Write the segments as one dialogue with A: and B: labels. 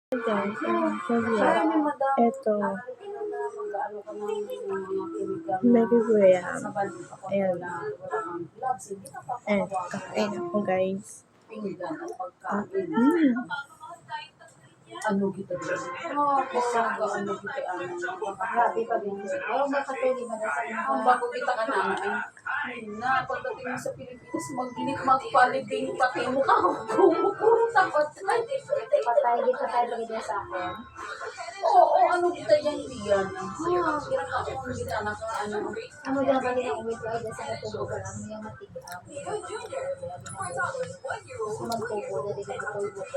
A: Guys, ito, Mary. Ayan. Ayan, kakain ako guys.
B: Ano kita dyan? Basaga, ano kita grabe pa din. Makatuli mo na sa ang bago kita ka namin. Na, pagdating mo sa Pilipinas, magpalibing pati mo ka. Kumukurong takot. Patay kita sa akin. Oo, ano kita dyan diyan? Kira ka ako ang kita na ano. Ano dyan ba din ang uwi ko ay sa katulugan ang yung matigaan. Magtubo, dali ka matulbo.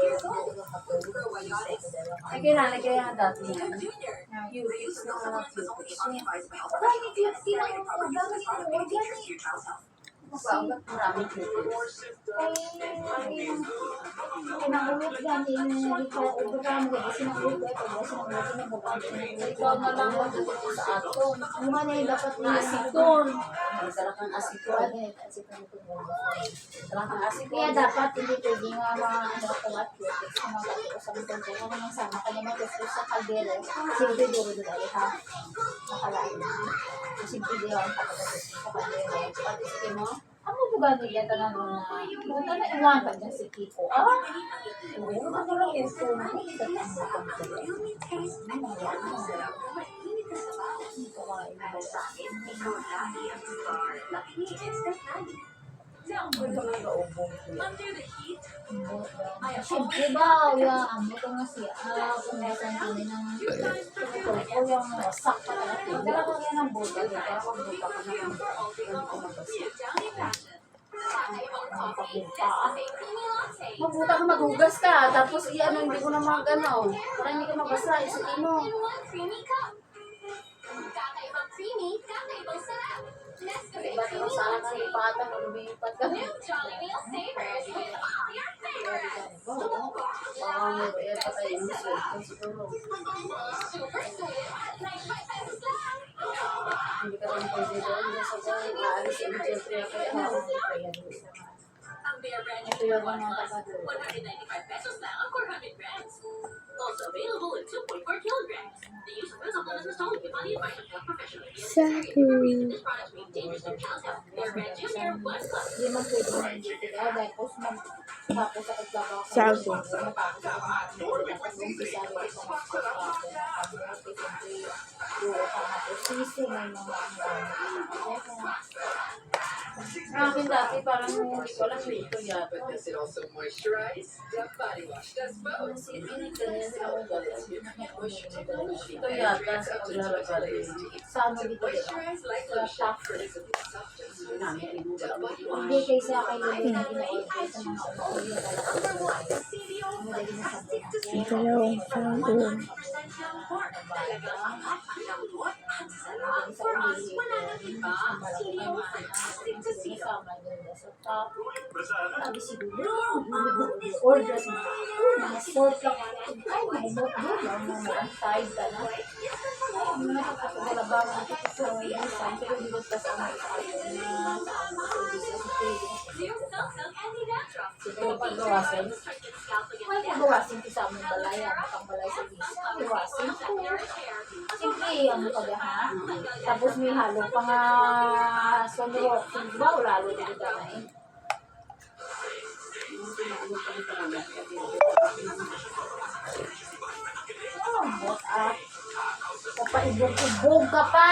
B: Ay, kaya dati yan. Cuties na cuties. Marami cuties na marami cuties. Pinangulot yan, hindi ko ubutang mo. Sinangulot ko ito. Ikaw na lang sa aton. Ano na yung dapat na asiton? Talagang asiton. Kaya dapat hindi pwede nga mga kulat cuties. Sa mga kung ano sama ka naman sa kaldero. Simple duro doon ha. Nakalain. Simple duro ang pagkakasin sa kaldero. Pati sige mo. Ano ba nila tanan mo na? Ito na iwan pa dyan si Kiko. Oo, ano lang yung phone mo. Ito na mo kang sila. Siyempre ba, amo ko nga siya. Kung nasan kami ng o yung sak pa talaga. Dala ko yan ang buta. Para magbuta ko na ang magbuta ka, maghugas ka. Tapos iyan, hindi ko na mag-ano. Para hindi ka mabasa. Isukin mo. Kakaibang creamy, kakaibang sarap. Iba't yung sarap sa ipatan, lumipat ka. Jolly Meal Savers with all your favorites. Super sweet. 95 pesos lang. Hindi ka lang pwede doon. Aalis yung siyempre ako. Ang Bear Brand yung 195 pesos lang ang 400 grams. Also available in 2.4 kilograms. The use of this supplement is totally body advice of professional. This product may dangerous and calcium. Bear Brand Junior 1 Plus. Hindi man pwede na hindi kaya dahil tapos sa katlaba ko.
A: Sago. Akin dati parang wala ito yata.
C: Does it also moisturize? The body wash does both.
B: Ito yata sa paglalagay. Sa ano dito?
C: Moisturize like lotion for the softest.
B: Hindi kaysa kay Lily na ginawa sa mga
A: Dalawang sago.
B: Orders mo. Sort lang. Ay, may note doon. Ang side ka na. Ang nakakalabangan ito sa design. Pero hindi ko sa mga siguro paggawasin. May paggawasin ko sa aming balay. Ang balay sa bisa. Paggawasin ko. Siyempre, ano ka ba ha? Tapos may halo pa nga sunrock. Diba? Lalo dito na eh. Oh, what up? Papaibog-ibog ka pa.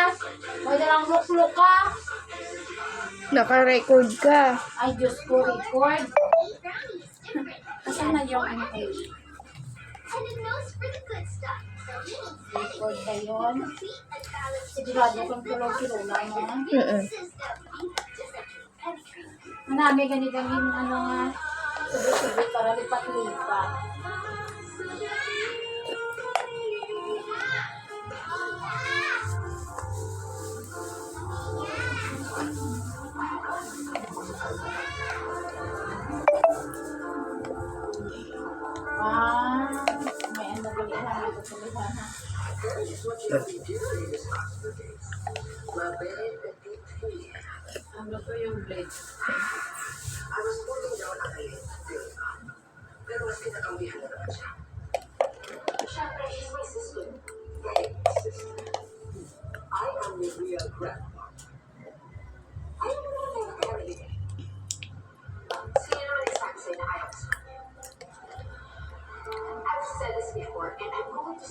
B: May dalang lukluk ka.
A: Naka-record ka.
B: Ay, Diyos ko, record. Asan na yung ano kayo? Record ba yun? Sigurado kung kilo-kilo lang mo. Manami ganit-ganit ano nga. Sabi-sabi para lipat-lipat. May ano balihan ito sa lihan ha. Ano to yung blade?
C: I was putting down a pero mas kinakambihan na naman siya.
D: she's my sister. Right, sister. I am the real grandma. I don't know if I'm family. Sige naman nagsabi sa'yo na ayaw ko sa kanya. I've said this before, and I'm going to